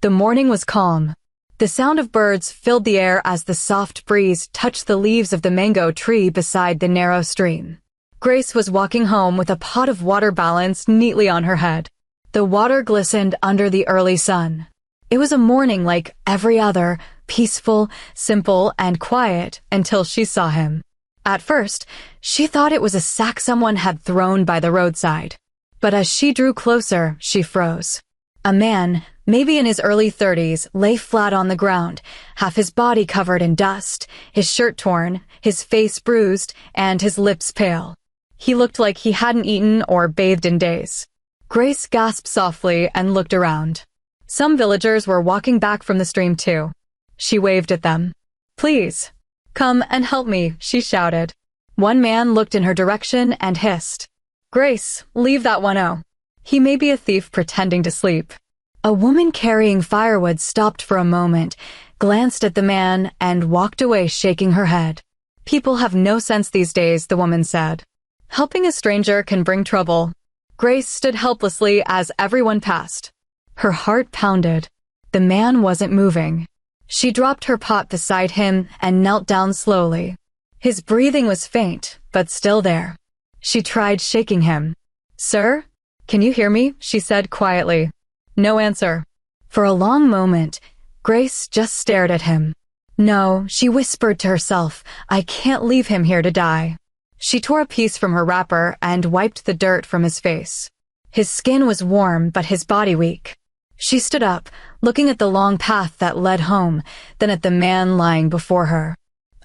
The morning was calm. The sound of birds filled the air as the soft breeze touched the leaves of the mango tree beside the narrow stream. Grace was walking home with a pot of water balanced neatly on her head. The water glistened under the early sun. It was a morning like every other, peaceful, simple, and quiet until she saw him. At first, she thought it was a sack someone had thrown by the roadside. But as she drew closer, she froze. A man, maybe in his early 30s, lay flat on the ground, half his body covered in dust, his shirt torn, his face bruised, and his lips pale. He looked like he hadn't eaten or bathed in days. Grace gasped softly and looked around. Some villagers were walking back from the stream too. She waved at them. "Please, come and help me," she shouted. One man looked in her direction and hissed, "Grace, leave that one oh. He may be a thief pretending to sleep." A woman carrying firewood stopped for a moment, glanced at the man, and walked away shaking her head. "People have no sense these days," the woman said. "Helping a stranger can bring trouble." Grace stood helplessly as everyone passed. Her heart pounded. The man wasn't moving. She dropped her pot beside him and knelt down slowly. His breathing was faint, but still there. She tried shaking him. "Sir? Can you hear me?" she said quietly. No answer. For a long moment, Grace just stared at him. "No," she whispered to herself, "I can't leave him here to die." She tore a piece from her wrapper and wiped the dirt from his face. His skin was warm, but his body weak. She stood up, looking at the long path that led home, then at the man lying before her.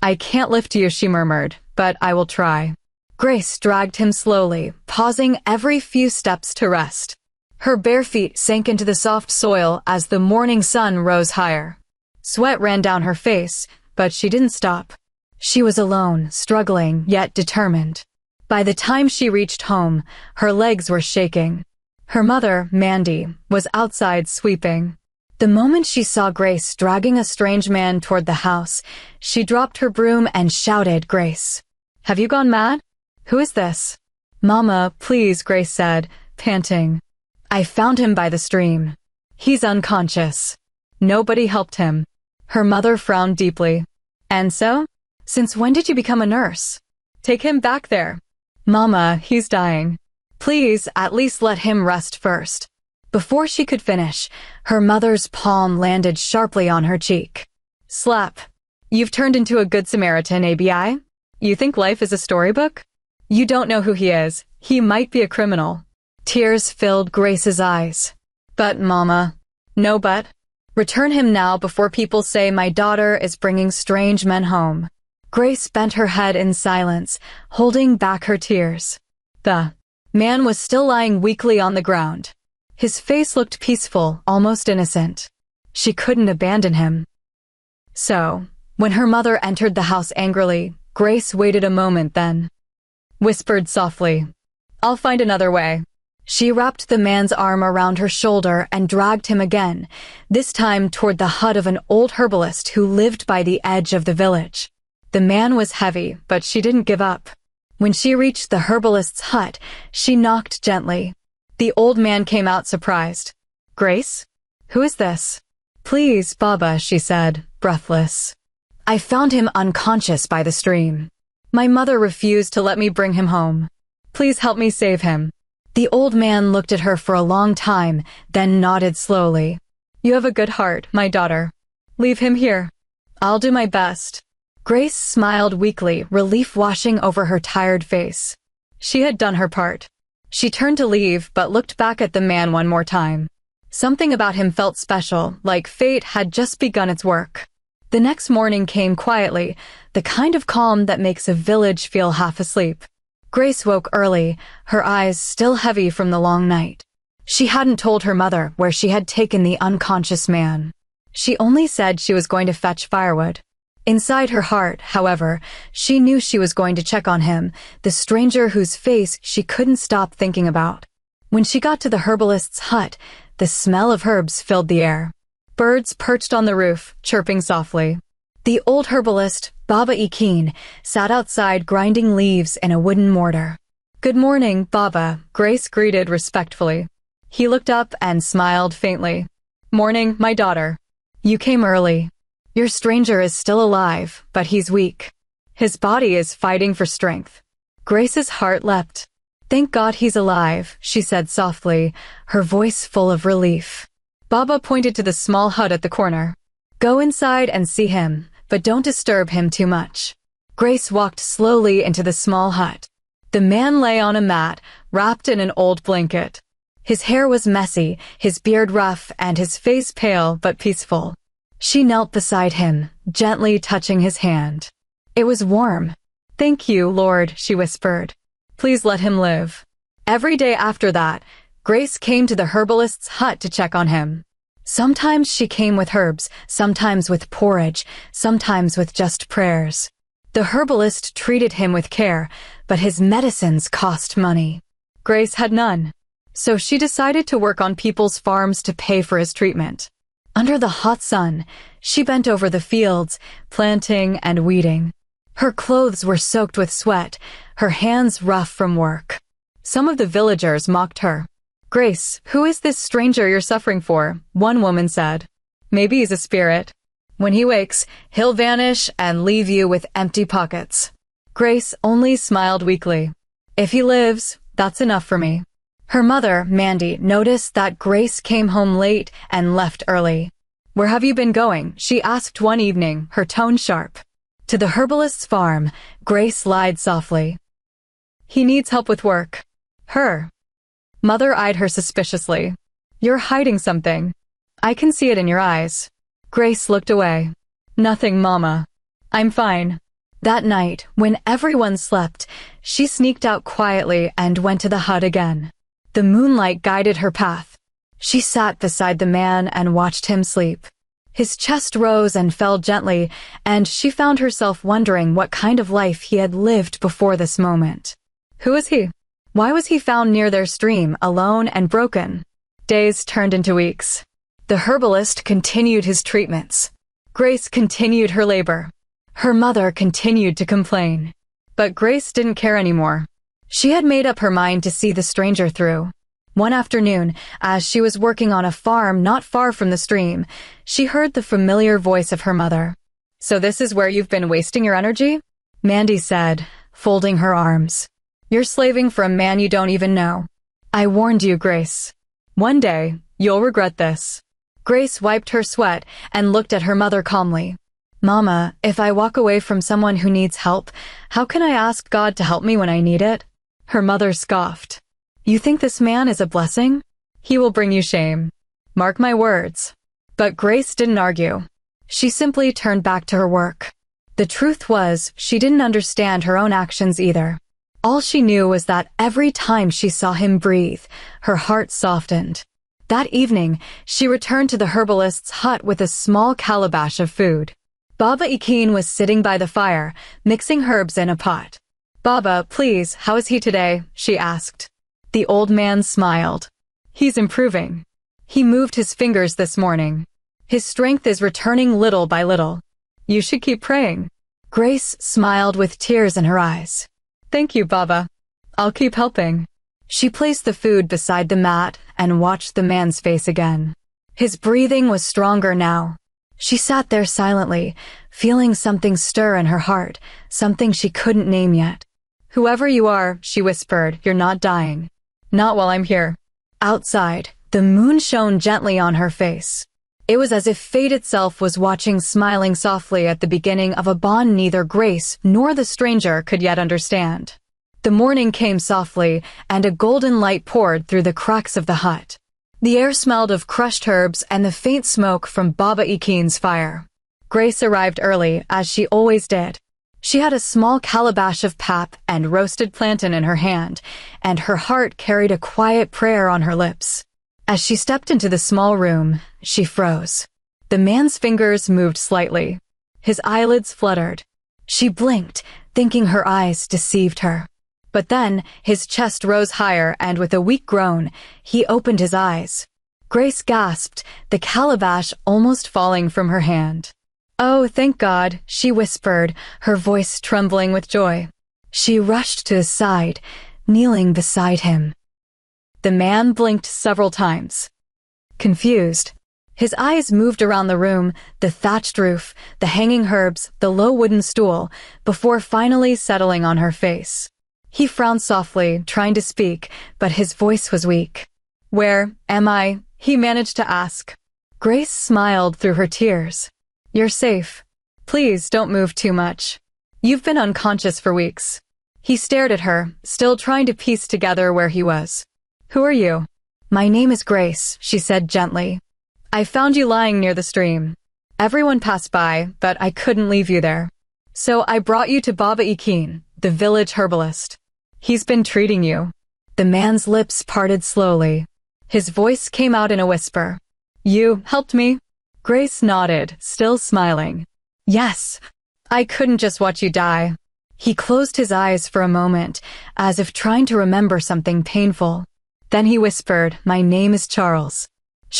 "I can't lift you," she murmured, "but I will try." Grace dragged him slowly, pausing every few steps to rest. Her bare feet sank into the soft soil as the morning sun rose higher. Sweat ran down her face, but she didn't stop. She was alone, struggling, yet determined. By the time she reached home, her legs were shaking. Her mother, Mandy, was outside sweeping. The moment she saw Grace dragging a strange man toward the house, she dropped her broom and shouted, "Grace, have you gone mad? Who is this?" "Mama, please," Grace said, panting. "I found him by the stream. He's unconscious." Nobody helped him. Her mother frowned deeply. "And so? Since when did you become a nurse?" "Take him back there." "Mama, he's dying. Please, at least let him rest first." Before she could finish, her mother's palm landed sharply on her cheek. Slap. "You've turned into a good Samaritan, ABI? You think life is a storybook? You don't know who he is. He might be a criminal." Tears filled Grace's eyes. "But, Mama." "No but. Return him now before people say my daughter is bringing strange men home." Grace bent her head in silence, holding back her tears. The man was still lying weakly on the ground. His face looked peaceful, almost innocent. She couldn't abandon him. So, when her mother entered the house angrily, Grace waited a moment then whispered softly, "I'll find another way." She wrapped the man's arm around her shoulder and dragged him again, this time toward the hut of an old herbalist who lived by the edge of the village. The man was heavy, but she didn't give up. When she reached the herbalist's hut, she knocked gently. The old man came out surprised. "Grace? Who is this?" "Please, Baba," she said, breathless. "I found him unconscious by the stream. My mother refused to let me bring him home. Please help me save him." The old man looked at her for a long time, then nodded slowly. "You have a good heart, my daughter. Leave him here. I'll do my best." Grace smiled weakly, relief washing over her tired face. She had done her part. She turned to leave, but looked back at the man one more time. Something about him felt special, like fate had just begun its work. The next morning came quietly, the kind of calm that makes a village feel half asleep. Grace woke early, her eyes still heavy from the long night. She hadn't told her mother where she had taken the unconscious man. She only said she was going to fetch firewood. Inside her heart, however, she knew she was going to check on him, the stranger whose face she couldn't stop thinking about. When she got to the herbalist's hut, the smell of herbs filled the air. Birds perched on the roof, chirping softly. The old herbalist, Baba Ekin, sat outside grinding leaves in a wooden mortar. "Good morning, Baba," Grace greeted respectfully. He looked up and smiled faintly. "Morning, my daughter. You came early. Your stranger is still alive, but he's weak. His body is fighting for strength." Grace's heart leapt. "Thank God he's alive," she said softly, her voice full of relief. Baba pointed to the small hut at the corner. "Go inside and see him, but don't disturb him too much." Grace walked slowly into the small hut. The man lay on a mat, wrapped in an old blanket. His hair was messy, his beard rough, and his face pale but peaceful. She knelt beside him, gently touching his hand. It was warm. "Thank you, Lord," she whispered. "Please let him live." Every day after that, Grace came to the herbalist's hut to check on him. Sometimes she came with herbs, sometimes with porridge, sometimes with just prayers. The herbalist treated him with care, but his medicines cost money. Grace had none. So she decided to work on people's farms to pay for his treatment. Under the hot sun, she bent over the fields, planting and weeding. Her clothes were soaked with sweat, her hands rough from work. Some of the villagers mocked her. "Grace, who is this stranger you're suffering for?" one woman said. "Maybe he's a spirit. When he wakes, he'll vanish and leave you with empty pockets." Grace only smiled weakly. "If he lives, that's enough for me." Her mother, Mandy, noticed that Grace came home late and left early. "Where have you been going?" she asked one evening, her tone sharp. "To the herbalist's farm," Grace lied softly. "He needs help with work." Her mother eyed her suspiciously. "You're hiding something. I can see it in your eyes." Grace looked away. "Nothing, Mama. I'm fine." That night, when everyone slept, she sneaked out quietly and went to the hut again. The moonlight guided her path. She sat beside the man and watched him sleep. His chest rose and fell gently, and she found herself wondering what kind of life he had lived before this moment. Who was he? Why was he found near their stream, alone and broken? Days turned into weeks. The herbalist continued his treatments. Grace continued her labor. Her mother continued to complain. But Grace didn't care anymore. She had made up her mind to see the stranger through. One afternoon, as she was working on a farm not far from the stream, she heard the familiar voice of her mother. "So this is where you've been wasting your energy?" Mandy said, folding her arms. "You're slaving for a man you don't even know. I warned you, Grace. One day, you'll regret this." Grace wiped her sweat and looked at her mother calmly. "Mama, if I walk away from someone who needs help, how can I ask God to help me when I need it?" Her mother scoffed. "You think this man is a blessing? He will bring you shame. Mark my words." But Grace didn't argue. She simply turned back to her work. The truth was, she didn't understand her own actions either. All she knew was that every time she saw him breathe, her heart softened. That evening, she returned to the herbalist's hut with a small calabash of food. Baba Ikin was sitting by the fire, mixing herbs in a pot. "Baba, please, how is he today?" she asked. The old man smiled. "He's improving. He moved his fingers this morning. His strength is returning little by little. You should keep praying." Grace smiled with tears in her eyes. "Thank you, Baba. I'll keep helping." She placed the food beside the mat and watched the man's face again. His breathing was stronger now. She sat there silently, feeling something stir in her heart, something she couldn't name yet. "Whoever you are," she whispered, "you're not dying. Not while I'm here." Outside, the moon shone gently on her face. It was as if fate itself was watching, smiling softly at the beginning of a bond neither Grace nor the stranger could yet understand. The morning came softly, and a golden light poured through the cracks of the hut. The air smelled of crushed herbs and the faint smoke from Baba Ikin's fire. Grace arrived early, as she always did. She had a small calabash of pap and roasted plantain in her hand, and her heart carried a quiet prayer on her lips. As she stepped into the small room, she froze. The man's fingers moved slightly. His eyelids fluttered. She blinked, thinking her eyes deceived her. But then, his chest rose higher, and with a weak groan, he opened his eyes. Grace gasped, the calabash almost falling from her hand. "Oh, thank God," she whispered, her voice trembling with joy. She rushed to his side, kneeling beside him. The man blinked several times. Confused, His eyes moved around the room, the thatched roof, the hanging herbs, the low wooden stool, before finally settling on her face. He frowned softly, trying to speak, but his voice was weak. "Where am I?" he managed to ask. Grace smiled through her tears. "You're safe. Please don't move too much. You've been unconscious for weeks." He stared at her, still trying to piece together where he was. "Who are you?" "My name is Grace," she said gently. "I found you lying near the stream. Everyone passed by, but I couldn't leave you there. So I brought you to Baba Ikin, the village herbalist. He's been treating you." The man's lips parted slowly. His voice came out in a whisper. "You helped me?" Grace nodded, still smiling. "Yes. I couldn't just watch you die." He closed his eyes for a moment, as if trying to remember something painful. Then he whispered, "My name is Charles."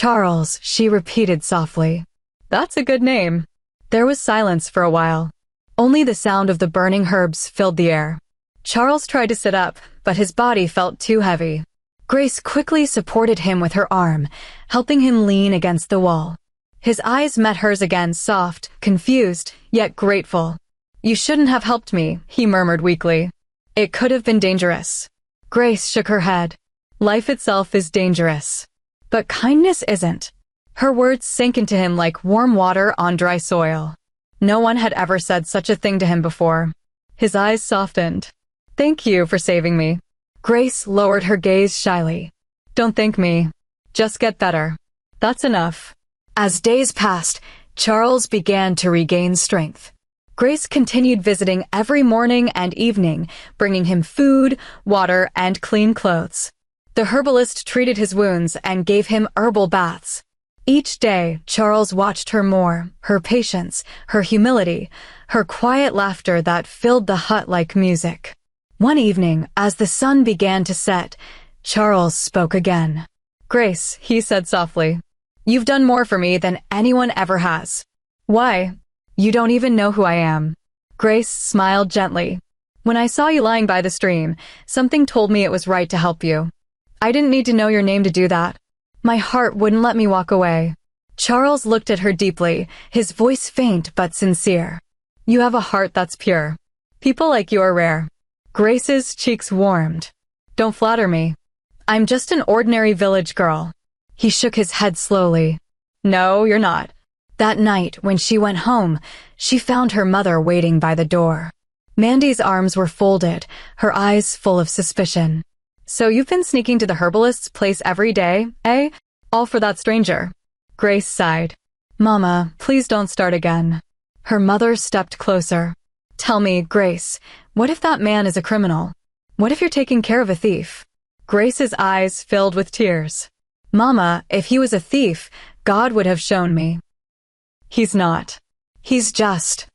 "Charles," she repeated softly. "That's a good name." There was silence for a while. Only the sound of the burning herbs filled the air. Charles tried to sit up, but his body felt too heavy. Grace quickly supported him with her arm, helping him lean against the wall. His eyes met hers again, soft, confused, yet grateful. "You shouldn't have helped me," he murmured weakly. "It could have been dangerous." Grace shook her head. "Life itself is dangerous. But kindness isn't." Her words sank into him like warm water on dry soil. No one had ever said such a thing to him before. His eyes softened. "Thank you for saving me." Grace lowered her gaze shyly. "Don't thank me. Just get better. That's enough." As days passed, Charles began to regain strength. Grace continued visiting every morning and evening, bringing him food, water, and clean clothes. The herbalist treated his wounds and gave him herbal baths. Each day, Charles watched her more, her patience, her humility, her quiet laughter that filled the hut like music. One evening, as the sun began to set, Charles spoke again. "Grace," he said softly, "you've done more for me than anyone ever has." "Why? You don't even know who I am." Grace smiled gently. "When I saw you lying by the stream, something told me it was right to help you. I didn't need to know your name to do that. My heart wouldn't let me walk away." Charles looked at her deeply, his voice faint but sincere. "You have a heart that's pure. People like you are rare." Grace's cheeks warmed. "Don't flatter me. I'm just an ordinary village girl." He shook his head slowly. "No, you're not." That night, when she went home, she found her mother waiting by the door. Mandy's arms were folded, her eyes full of suspicion. "So you've been sneaking to the herbalist's place every day, eh? All for that stranger?" Grace sighed. "Mama, please don't start again." Her mother stepped closer. "Tell me, Grace, what if that man is a criminal? What if you're taking care of a thief?" Grace's eyes filled with tears. "Mama, if he was a thief, God would have shown me." "He's not. He's just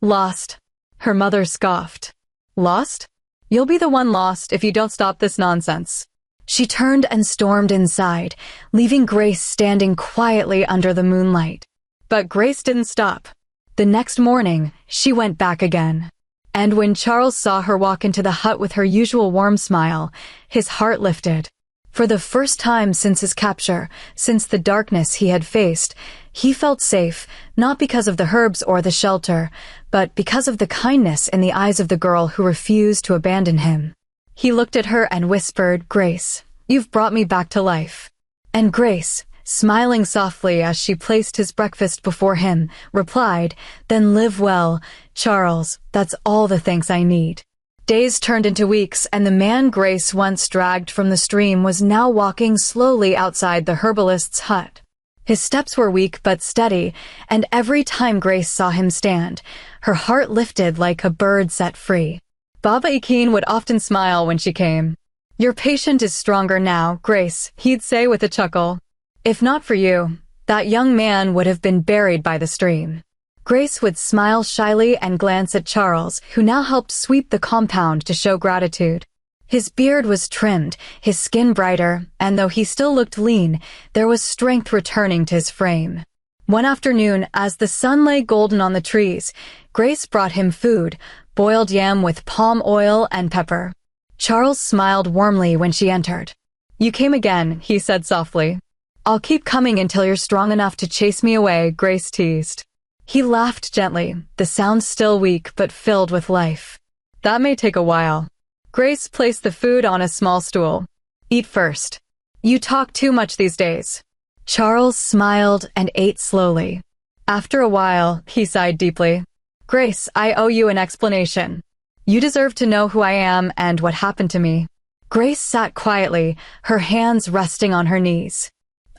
lost." Her mother scoffed. "Lost? You'll be the one lost if you don't stop this nonsense." She turned and stormed inside, leaving Grace standing quietly under the moonlight. But Grace didn't stop. The next morning, she went back again. And when Charles saw her walk into the hut with her usual warm smile, his heart lifted. For the first time since his capture, since the darkness he had faced, he felt safe, not because of the herbs or the shelter, but because of the kindness in the eyes of the girl who refused to abandon him. He looked at her and whispered, "Grace, you've brought me back to life." And Grace, smiling softly as she placed his breakfast before him, replied, "Then live well, Charles, that's all the thanks I need." Days turned into weeks, and the man Grace once dragged from the stream was now walking slowly outside the herbalist's hut. His steps were weak but steady, and every time Grace saw him stand, her heart lifted like a bird set free. Baba Ikin would often smile when she came. "Your patient is stronger now, Grace," he'd say with a chuckle. "If not for you, that young man would have been buried by the stream." Grace would smile shyly and glance at Charles, who now helped sweep the compound to show gratitude. His beard was trimmed, his skin brighter, and though he still looked lean, there was strength returning to his frame. One afternoon, as the sun lay golden on the trees, Grace brought him food, boiled yam with palm oil and pepper. Charles smiled warmly when she entered. "You came again," he said softly. I'll keep coming until you're strong enough to chase me away, Grace teased. He laughed gently, the sound still weak but filled with life. That may take a while. Grace placed the food on a small stool. Eat first. You talk too much these days. Charles smiled and ate slowly. After a while, he sighed deeply. Grace, I owe you an explanation. You deserve to know who I am and what happened to me. Grace sat quietly, her hands resting on her knees.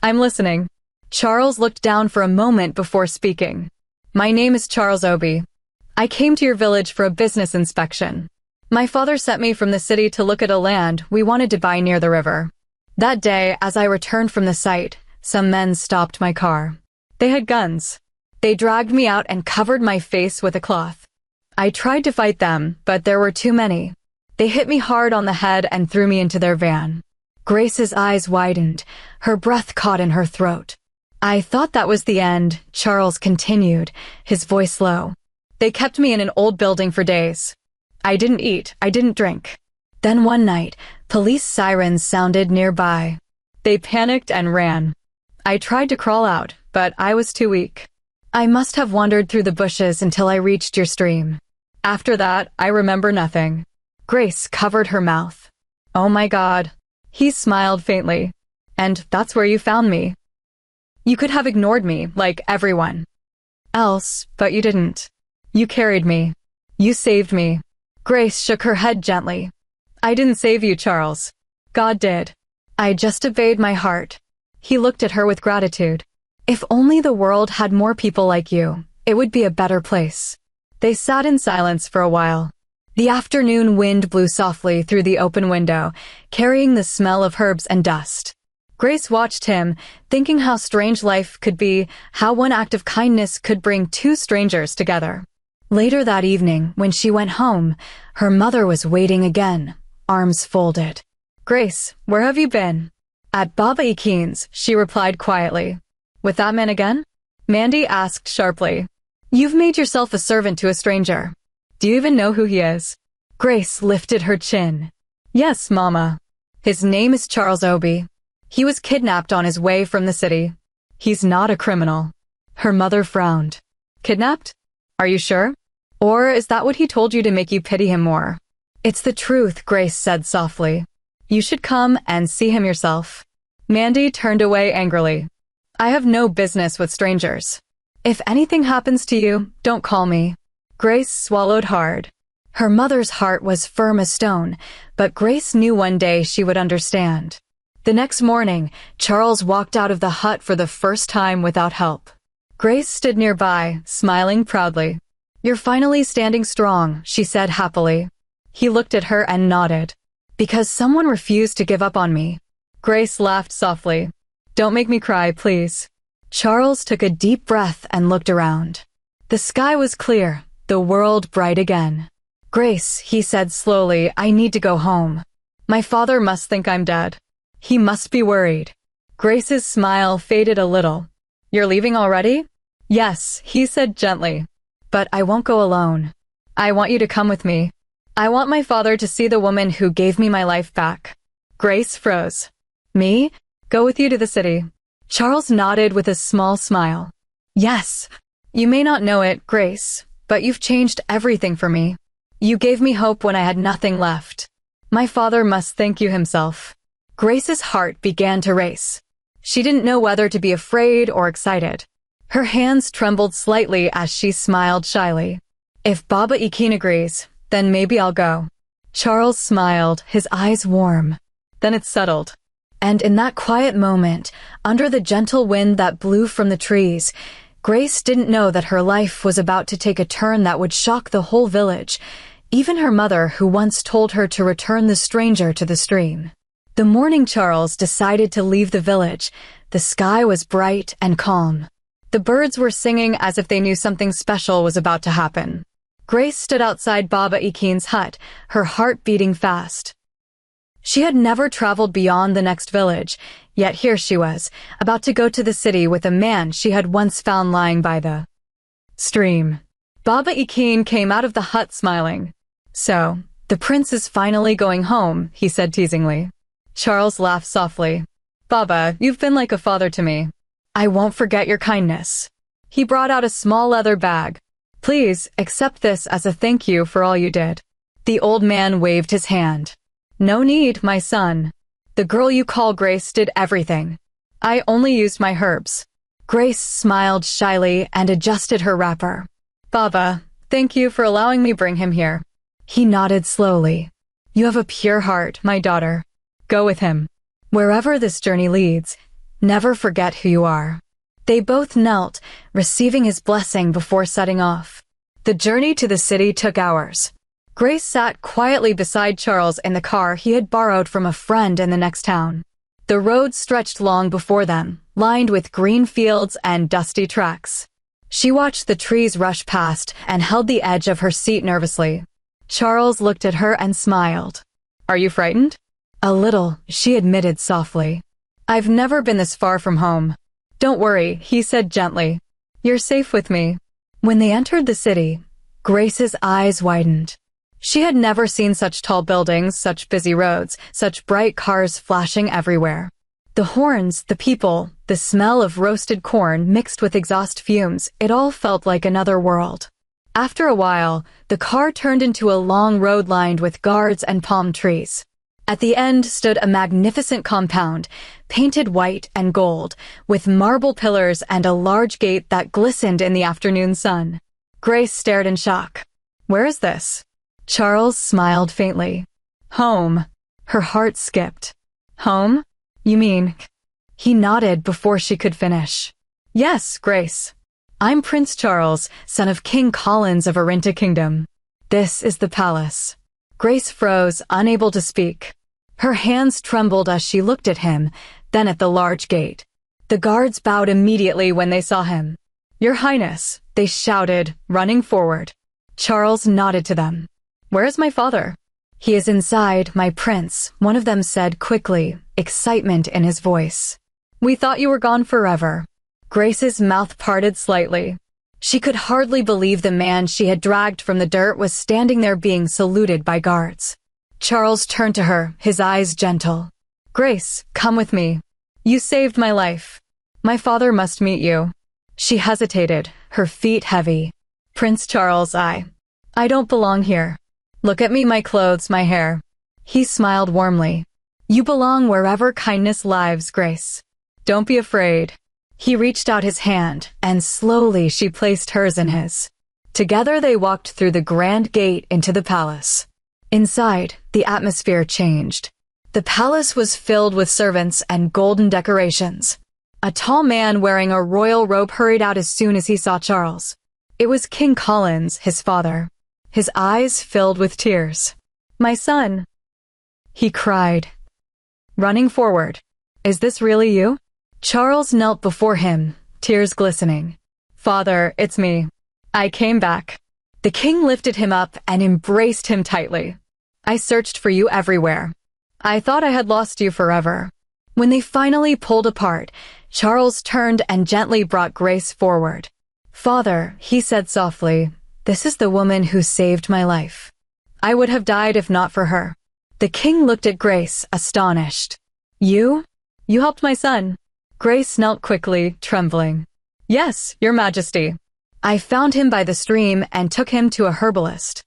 I'm listening. Charles looked down for a moment before speaking. My name is Charles Obi. I came to your village for a business inspection. My father sent me from the city to look at a land we wanted to buy near the river. That day, as I returned from the site, some men stopped my car. They had guns. They dragged me out and covered my face with a cloth. I tried to fight them, but there were too many. They hit me hard on the head and threw me into their van. Grace's eyes widened, her breath caught in her throat. I thought that was the end, Charles continued, his voice low. They kept me in an old building for days. I didn't eat, I didn't drink. Then one night, police sirens sounded nearby. They panicked and ran. I tried to crawl out, but I was too weak. I must have wandered through the bushes until I reached your stream. After that, I remember nothing. Grace covered her mouth. Oh my God. He smiled faintly. And that's where you found me. You could have ignored me, like everyone else, but you didn't. You carried me. You saved me. Grace shook her head gently. I didn't save you, Charles. God did. I just obeyed my heart. He looked at her with gratitude. If only the world had more people like you, it would be a better place. They sat in silence for a while. The afternoon wind blew softly through the open window, carrying the smell of herbs and dust. Grace watched him, thinking how strange life could be, how one act of kindness could bring two strangers together. Later that evening, when she went home, her mother was waiting again, arms folded. Grace, where have you been? At Baba Ekin's, she replied quietly. With that man again? Mandy asked sharply. You've made yourself a servant to a stranger. Do you even know who he is? Grace lifted her chin. Yes, Mama. His name is Charles Obi. He was kidnapped on his way from the city. He's not a criminal. Her mother frowned. Kidnapped? Are you sure? Or is that what he told you to make you pity him more? It's the truth, Grace said softly. You should come and see him yourself. Mandy turned away angrily. I have no business with strangers. If anything happens to you, don't call me. Grace swallowed hard. Her mother's heart was firm as stone, but Grace knew one day she would understand. The next morning, Charles walked out of the hut for the first time without help. Grace stood nearby, smiling proudly. You're finally standing strong, she said happily. He looked at her and nodded. Because someone refused to give up on me. Grace laughed softly. Don't make me cry, please. Charles took a deep breath and looked around. The sky was clear, the world bright again. Grace, he said slowly, I need to go home. My father must think I'm dead. He must be worried. Grace's smile faded a little. You're leaving already? Yes, he said gently. But I won't go alone. I want you to come with me. I want my father to see the woman who gave me my life back. Grace froze. Me? Go with you to the city. Charles nodded with a small smile. Yes. You may not know it, Grace, but you've changed everything for me. You gave me hope when I had nothing left. My father must thank you himself. Grace's heart began to race. She didn't know whether to be afraid or excited. Her hands trembled slightly as she smiled shyly. If Baba Ekin agrees, then maybe I'll go. Charles smiled, his eyes warm. Then it settled. And in that quiet moment, under the gentle wind that blew from the trees, Grace didn't know that her life was about to take a turn that would shock the whole village, even her mother who once told her to return the stranger to the stream. The morning Charles decided to leave the village, the sky was bright and calm. The birds were singing as if they knew something special was about to happen. Grace stood outside Baba Ekin's hut, her heart beating fast. She had never traveled beyond the next village, yet here she was, about to go to the city with a man she had once found lying by the stream. Baba Ekin came out of the hut smiling. So, the prince is finally going home, he said teasingly. Charles laughed softly. Baba, you've been like a father to me. I won't forget your kindness. He brought out a small leather bag. Please, accept this as a thank you for all you did. The old man waved his hand. No need, my son. The girl you call Grace did everything. I only used my herbs. Grace smiled shyly and adjusted her wrapper. Baba, thank you for allowing me bring him here. He nodded slowly. You have a pure heart, my daughter. Go with him. Wherever this journey leads, never forget who you are. They both knelt, receiving his blessing before setting off. The journey to the city took hours. Grace sat quietly beside Charles in the car he had borrowed from a friend in the next town. The road stretched long before them, lined with green fields and dusty tracks. She watched the trees rush past and held the edge of her seat nervously. Charles looked at her and smiled. Are you frightened? A little, she admitted softly. I've never been this far from home. Don't worry, he said gently. You're safe with me. When they entered the city, Grace's eyes widened. She had never seen such tall buildings, such busy roads, such bright cars flashing everywhere. The horns, the people, the smell of roasted corn mixed with exhaust fumes, it all felt like another world. After a while, the car turned into a long road lined with guards and palm trees. At the end stood a magnificent compound, painted white and gold, with marble pillars and a large gate that glistened in the afternoon sun. Grace stared in shock. Where is this? Charles smiled faintly. Home. Her heart skipped. Home? You mean? He nodded before she could finish. Yes, Grace. I'm Prince Charles, son of King Collins of Arinta Kingdom. This is the palace. Grace froze, unable to speak. Her hands trembled as she looked at him, then at the large gate. The guards bowed immediately when they saw him. Your Highness, they shouted, running forward. Charles nodded to them. Where is my father? He is inside, my prince, one of them said quickly, excitement in his voice. We thought you were gone forever. Grace's mouth parted slightly. She could hardly believe the man she had dragged from the dirt was standing there being saluted by guards. Charles turned to her, his eyes gentle. Grace, come with me. You saved my life. My father must meet you. She hesitated, her feet heavy. Prince Charles, I don't belong here. Look at me, my clothes, my hair. He smiled warmly. You belong wherever kindness lives, Grace. Don't be afraid. He reached out his hand, and slowly she placed hers in his. Together they walked through the grand gate into the palace. Inside, the atmosphere changed. The palace was filled with servants and golden decorations. A tall man wearing a royal robe hurried out as soon as he saw Charles. It was King Collins, his father. His eyes filled with tears. My son, he cried, running forward. Is this really you? Charles knelt before him, tears glistening. Father, it's me. I came back. The king lifted him up and embraced him tightly. I searched for you everywhere. I thought I had lost you forever. When they finally pulled apart, Charles turned and gently brought Grace forward. Father, he said softly, this is the woman who saved my life. I would have died if not for her. The king looked at Grace, astonished. You? You helped my son. Grace knelt quickly, trembling. Yes, your majesty. I found him by the stream and took him to a herbalist.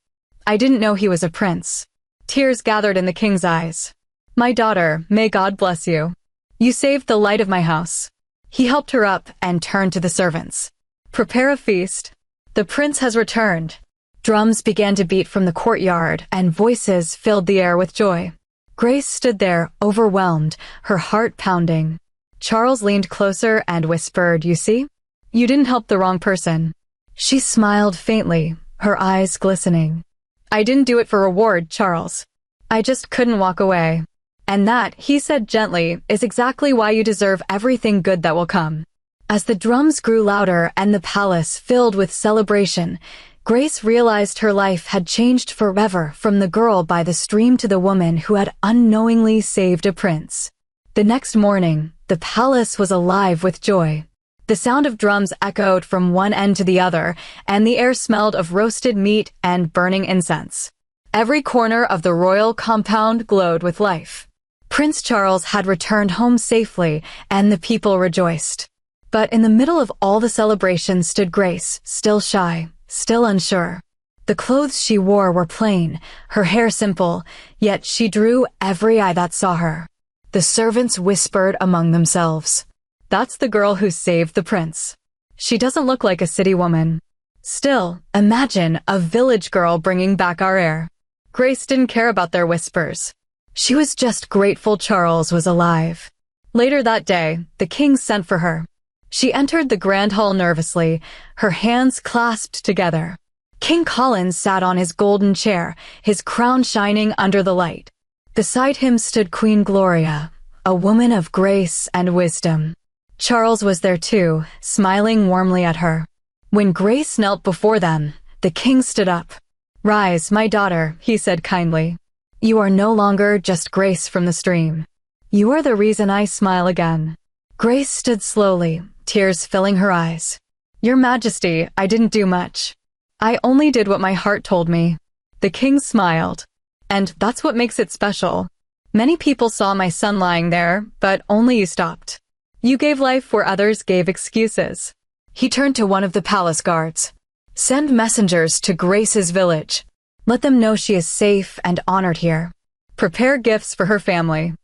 I didn't know he was a prince. Tears gathered in the king's eyes. My daughter, may God bless you. You saved the light of my house. He helped her up and turned to the servants. Prepare a feast. The prince has returned. Drums began to beat from the courtyard and voices filled the air with joy. Grace stood there, overwhelmed, her heart pounding. Charles leaned closer and whispered, you see? You didn't help the wrong person. She smiled faintly, her eyes glistening. I didn't do it for reward, Charles. I just couldn't walk away. And that, he said gently, is exactly why you deserve everything good that will come. As the drums grew louder and the palace filled with celebration, Grace realized her life had changed forever from the girl by the stream to the woman who had unknowingly saved a prince. The next morning, the palace was alive with joy. The sound of drums echoed from one end to the other, and the air smelled of roasted meat and burning incense. Every corner of the royal compound glowed with life. Prince Charles had returned home safely, and the people rejoiced. But in the middle of all the celebrations stood Grace, still shy, still unsure. The clothes she wore were plain, her hair simple, yet she drew every eye that saw her. The servants whispered among themselves, "That's the girl who saved the prince. She doesn't look like a city woman." Still, imagine a village girl bringing back our heir. Grace didn't care about their whispers. She was just grateful Charles was alive. Later that day, the king sent for her. She entered the grand hall nervously, her hands clasped together. King Colin sat on his golden chair, his crown shining under the light. Beside him stood Queen Gloria, a woman of grace and wisdom. Charles was there too, smiling warmly at her. When Grace knelt before them, the king stood up. "Rise, my daughter," he said kindly. "You are no longer just Grace from the stream. You are the reason I smile again." Grace stood slowly, tears filling her eyes. "Your Majesty, I didn't do much. I only did what my heart told me." The king smiled. "And that's what makes it special. Many people saw my son lying there, but only you stopped. You gave life where others gave excuses." He turned to one of the palace guards. "Send messengers to Grace's village. Let them know she is safe and honored here. Prepare gifts for her family."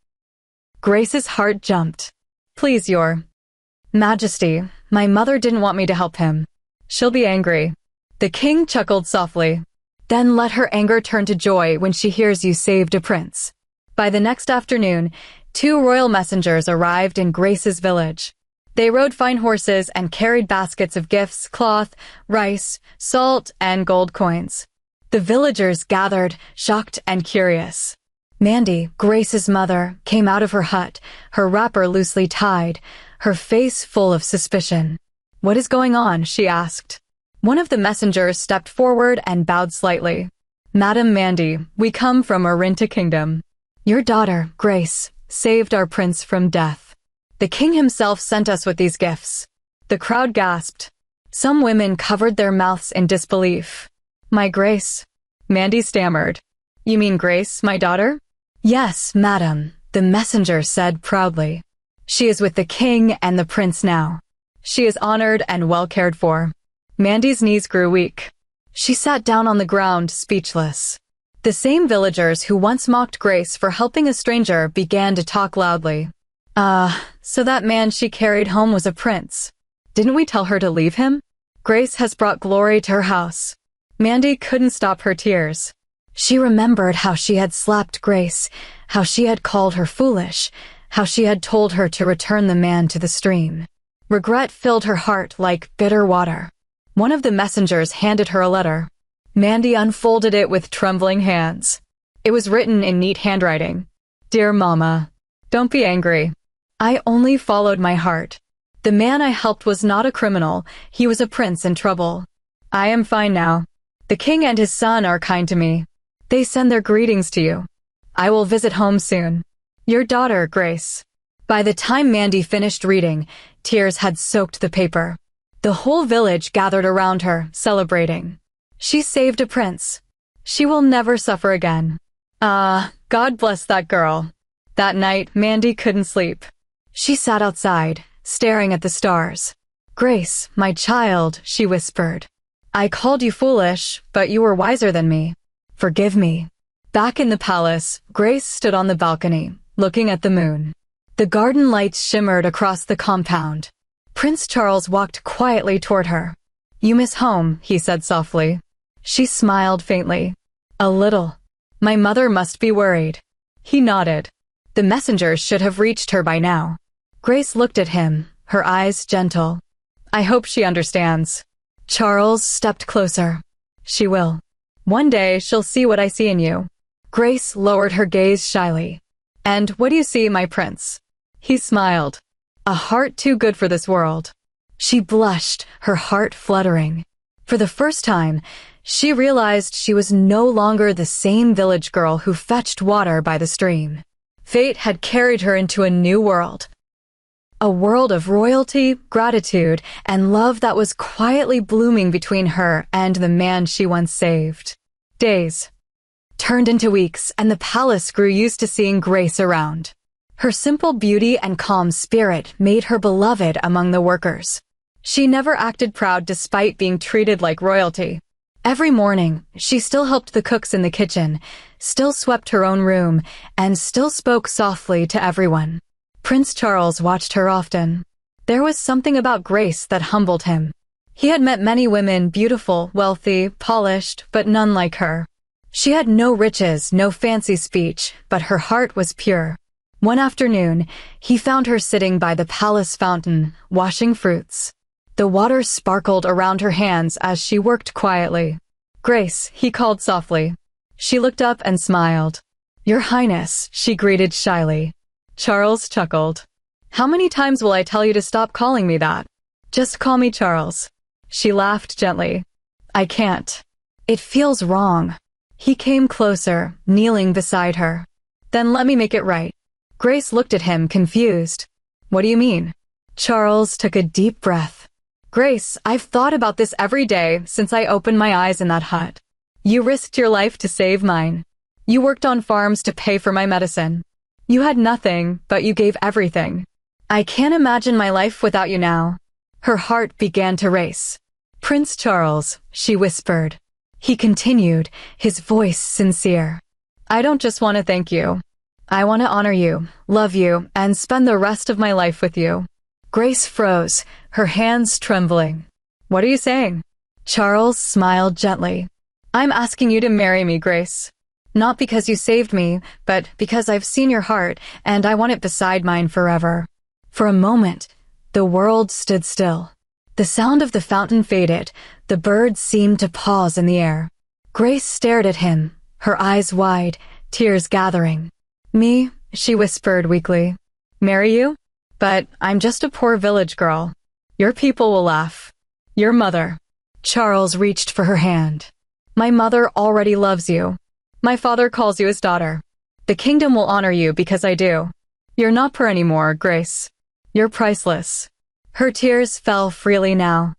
Grace's heart jumped. "Please, Your Majesty, my mother didn't want me to help him. She'll be angry." The king chuckled softly. "Then let her anger turn to joy when she hears you saved a prince." By the next afternoon, 2 royal messengers arrived in Grace's village. They rode fine horses and carried baskets of gifts, cloth, rice, salt, and gold coins. The villagers gathered, shocked and curious. Mandy, Grace's mother, came out of her hut, her wrapper loosely tied, her face full of suspicion. "What is going on?" she asked. One of the messengers stepped forward and bowed slightly. "Madam Mandy, we come from Arinta Kingdom. Your daughter, Grace, saved our prince from death. The king himself sent us with these gifts." The crowd gasped. Some women covered their mouths in disbelief. "My Grace," Mandy stammered. "You mean Grace, my daughter?" "Yes, madam," the messenger said proudly. "She is with the king and the prince now. She is honored and well cared for." Mandy's knees grew weak. She sat down on the ground, speechless. The same villagers who once mocked Grace for helping a stranger began to talk loudly. So that man she carried home was a prince. Didn't we tell her to leave him? Grace has brought glory to her house." Mandy couldn't stop her tears. She remembered how she had slapped Grace, how she had called her foolish, how she had told her to return the man to the stream. Regret filled her heart like bitter water. One of the messengers handed her a letter. Mandy unfolded it with trembling hands. It was written in neat handwriting. "Dear Mama, don't be angry. I only followed my heart. The man I helped was not a criminal, he was a prince in trouble. I am fine now. The king and his son are kind to me. They send their greetings to you. I will visit home soon. Your daughter, Grace." By the time Mandy finished reading, tears had soaked the paper. The whole village gathered around her, celebrating. She saved a prince. She will never suffer again. God bless that girl. That night, Mandy couldn't sleep. She sat outside, staring at the stars. "Grace, my child," she whispered. "I called you foolish, but you were wiser than me. Forgive me." Back in the palace, Grace stood on the balcony, looking at the moon. The garden lights shimmered across the compound. Prince Charles walked quietly toward her. "You miss home," he said softly. She smiled faintly. "A little. My mother must be worried." He nodded. The messengers should have reached her by now. Grace looked at him, her eyes gentle. "I hope she understands." Charles stepped closer. "She will. One day she'll see what I see in you." Grace lowered her gaze shyly. "And what do you see, my prince?" He smiled. "A heart too good for this world." She blushed, her heart fluttering. For the first time, she realized she was no longer the same village girl who fetched water by the stream. Fate had carried her into a new world. A world of royalty, gratitude, and love that was quietly blooming between her and the man she once saved. Days turned into weeks, and the palace grew used to seeing Grace around. Her simple beauty and calm spirit made her beloved among the workers. She never acted proud despite being treated like royalty. Every morning, she still helped the cooks in the kitchen, still swept her own room, and still spoke softly to everyone. Prince Charles watched her often. There was something about Grace that humbled him. He had met many women, beautiful, wealthy, polished, but none like her. She had no riches, no fancy speech, but her heart was pure. One afternoon, he found her sitting by the palace fountain, washing fruits. The water sparkled around her hands as she worked quietly. "Grace," he called softly. She looked up and smiled. "Your Highness," she greeted shyly. Charles chuckled. "How many times will I tell you to stop calling me that? Just call me Charles." She laughed gently. "I can't. It feels wrong." He came closer, kneeling beside her. "Then let me make it right." Grace looked at him, confused. "What do you mean?" Charles took a deep breath. "Grace, I've thought about this every day since I opened my eyes in that hut. You risked your life to save mine. You worked on farms to pay for my medicine. You had nothing, but you gave everything. I can't imagine my life without you now." Her heart began to race. "Prince Charles," she whispered. He continued, his voice sincere. "I don't just want to thank you. I want to honor you, love you, and spend the rest of my life with you." Grace froze, her hands trembling. "What are you saying?" Charles smiled gently. "I'm asking you to marry me, Grace. Not because you saved me, but because I've seen your heart, and I want it beside mine forever." For a moment, the world stood still. The sound of the fountain faded, the birds seemed to pause in the air. Grace stared at him, her eyes wide, tears gathering. "Me?" she whispered weakly. "Marry you? But I'm just a poor village girl. Your people will laugh. Your mother." Charles reached for her hand. "My mother already loves you. My father calls you his daughter. The kingdom will honor you because I do. You're not poor anymore, Grace. You're priceless." Her tears fell freely now.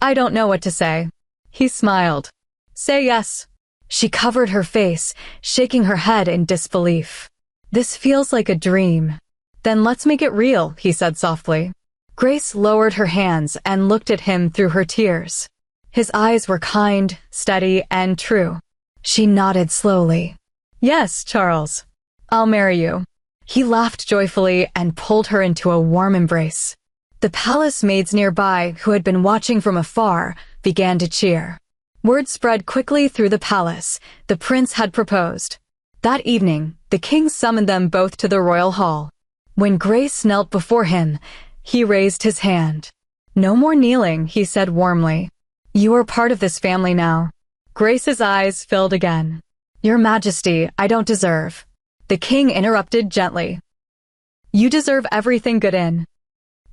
"I don't know what to say." He smiled. "Say yes." She covered her face, shaking her head in disbelief. "This feels like a dream." "Then let's make it real," he said softly. Grace lowered her hands and looked at him through her tears. His eyes were kind, steady, and true. She nodded slowly. "Yes, Charles. I'll marry you." He laughed joyfully and pulled her into a warm embrace. The palace maids nearby, who had been watching from afar, began to cheer. Word spread quickly through the palace. The prince had proposed. That evening, the king summoned them both to the royal hall. When Grace knelt before him, he raised his hand. "No more kneeling," he said warmly. "You are part of this family now." Grace's eyes filled again. "Your Majesty, I don't deserve." The king interrupted gently. "You deserve everything good in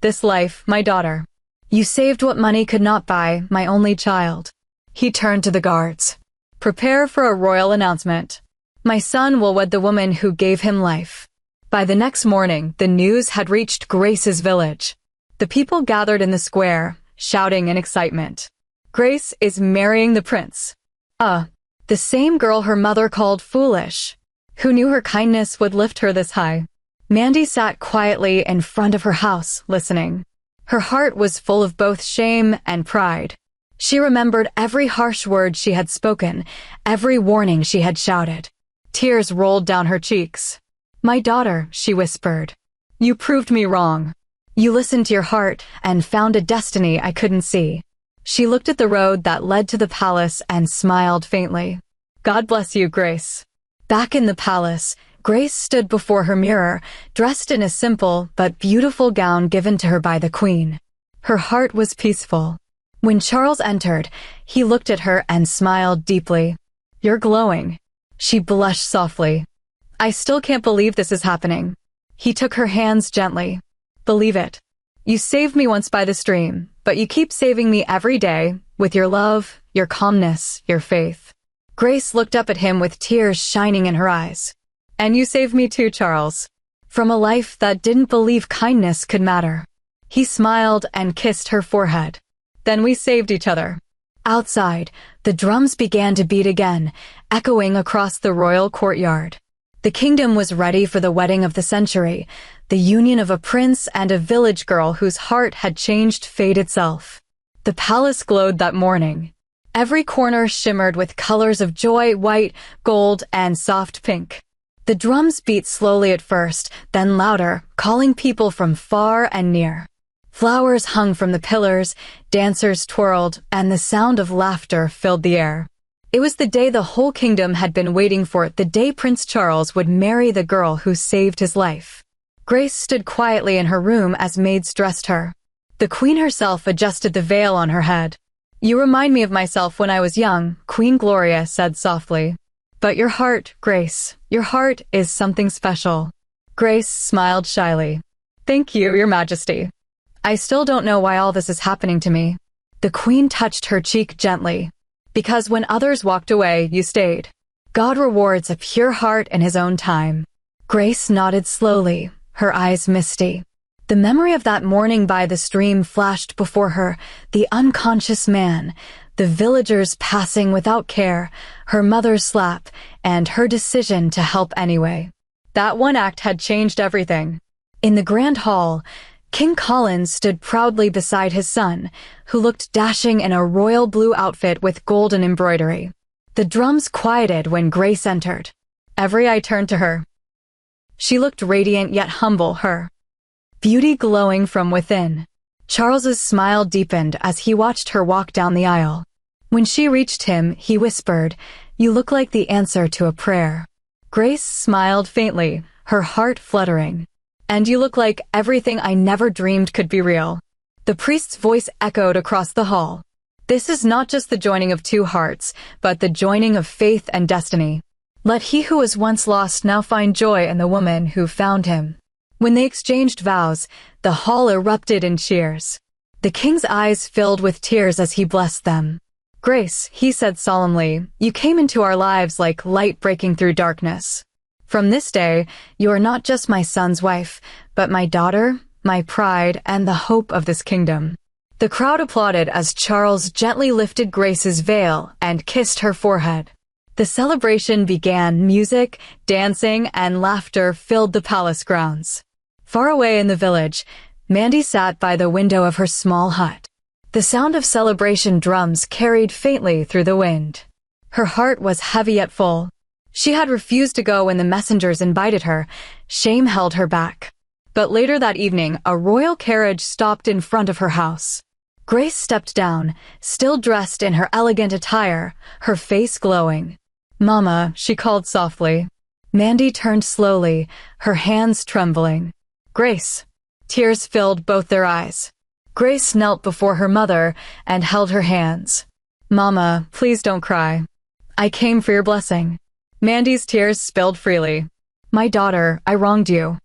this life, my daughter. You saved what money could not buy, my only child." He turned to the guards. "Prepare for a royal announcement. My son will wed the woman who gave him life." By the next morning, the news had reached Grace's village. The people gathered in the square, shouting in excitement. "Grace is marrying the prince." The same girl her mother called foolish. Who knew her kindness would lift her this high? Mandy sat quietly in front of her house, listening. Her heart was full of both shame and pride. She remembered every harsh word she had spoken, every warning she had shouted. Tears rolled down her cheeks. "My daughter," she whispered, "you proved me wrong. You listened to your heart and found a destiny I couldn't see." She looked at the road that led to the palace and smiled faintly. "God bless you, Grace." Back in the palace, Grace stood before her mirror, dressed in a simple but beautiful gown given to her by the queen. Her heart was peaceful. When Charles entered, he looked at her and smiled deeply. "You're glowing." She blushed softly. "I still can't believe this is happening." He took her hands gently. "Believe it. You saved me once by the stream, but you keep saving me every day with your love, your calmness, your faith." Grace looked up at him with tears shining in her eyes. "And you saved me too, Charles. From a life that didn't believe kindness could matter." He smiled and kissed her forehead. "Then we saved each other." Outside, the drums began to beat again, echoing across the royal courtyard. The kingdom was ready for the wedding of the century, the union of a prince and a village girl whose heart had changed fate itself. The palace glowed that morning. Every corner shimmered with colors of joy, white, gold, and soft pink. The drums beat slowly at first, then louder, calling people from far and near. Flowers hung from the pillars, dancers twirled, and the sound of laughter filled the air. It was the day the whole kingdom had been waiting for, the day Prince Charles would marry the girl who saved his life. Grace stood quietly in her room as maids dressed her. The queen herself adjusted the veil on her head. "You remind me of myself when I was young," Queen Gloria said softly. "But your heart, Grace, your heart is something special." Grace smiled shyly. "Thank you, Your Majesty. I still don't know why all this is happening to me." The queen touched her cheek gently. "Because when others walked away, you stayed. God rewards a pure heart in his own time." Grace nodded slowly, her eyes misty. The memory of that morning by the stream flashed before her, the unconscious man, the villagers passing without care, her mother's slap, and her decision to help anyway. That one act had changed everything. In the grand hall, King Collins stood proudly beside his son, who looked dashing in a royal blue outfit with golden embroidery. The drums quieted when Grace entered. Every eye turned to her. She looked radiant yet humble, her beauty glowing from within. Charles's smile deepened as he watched her walk down the aisle. When she reached him, he whispered, "You look like the answer to a prayer." Grace smiled faintly, her heart fluttering. "And you look like everything I never dreamed could be real." The priest's voice echoed across the hall. "This is not just the joining of two hearts, but the joining of faith and destiny. Let he who was once lost now find joy in the woman who found him." When they exchanged vows, the hall erupted in cheers. The king's eyes filled with tears as he blessed them. "Grace," he said solemnly, "you came into our lives like light breaking through darkness. From this day, you are not just my son's wife, but my daughter, my pride, and the hope of this kingdom." The crowd applauded as Charles gently lifted Grace's veil and kissed her forehead. The celebration began. Music, dancing, and laughter filled the palace grounds. Far away in the village, Mandy sat by the window of her small hut. The sound of celebration drums carried faintly through the wind. Her heart was heavy yet full. She had refused to go when the messengers invited her. Shame held her back. But later that evening, a royal carriage stopped in front of her house. Grace stepped down, still dressed in her elegant attire, her face glowing. "Mama," she called softly. Mandy turned slowly, her hands trembling. "Grace." Tears filled both their eyes. Grace knelt before her mother and held her hands. "Mama, please don't cry. I came for your blessing." Mandy's tears spilled freely. "My daughter, I wronged you.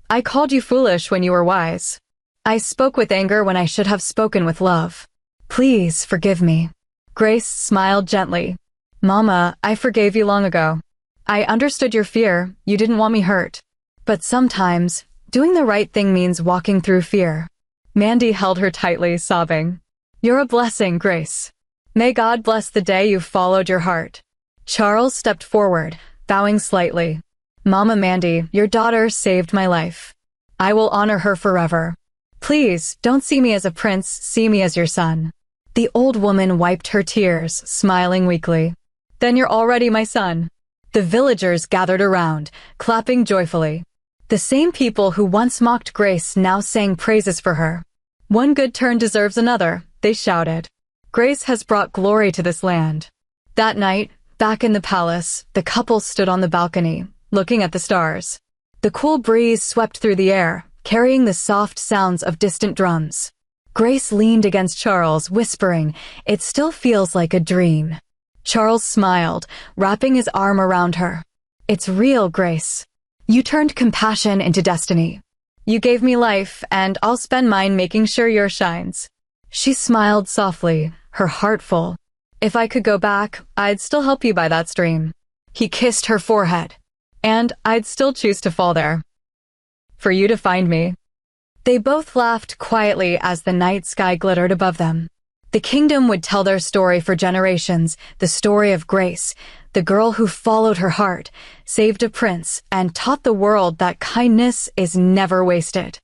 I called you foolish when you were wise. I spoke with anger when I should have spoken with love. Please forgive me." Grace smiled gently. "Mama, I forgave you long ago. I understood your fear. You didn't want me hurt. But sometimes, doing the right thing means walking through fear." Mandy held her tightly, sobbing. "You're a blessing, Grace. May God bless the day you followed your heart." Charles stepped forward, bowing slightly. "Mama Mandy, your daughter saved my life. I will honor her forever. Please, don't see me as a prince, see me as your son." The old woman wiped her tears, smiling weakly. "Then you're already my son." The villagers gathered around, clapping joyfully. The same people who once mocked Grace now sang praises for her. "One good turn deserves another," they shouted. "Grace has brought glory to this land." That night, back in the palace, the couple stood on the balcony, looking at the stars. The cool breeze swept through the air, carrying the soft sounds of distant drums. Grace leaned against Charles, whispering, "It still feels like a dream." Charles smiled, wrapping his arm around her. "It's real, Grace. You turned compassion into destiny. You gave me life, and I'll spend mine making sure yours shines." She smiled softly, her heart full. "If I could go back, I'd still help you by that stream." He kissed her forehead. "And I'd still choose to fall there. For you to find me." They both laughed quietly as the night sky glittered above them. The kingdom would tell their story for generations, the story of Grace, the girl who followed her heart, saved a prince, and taught the world that kindness is never wasted.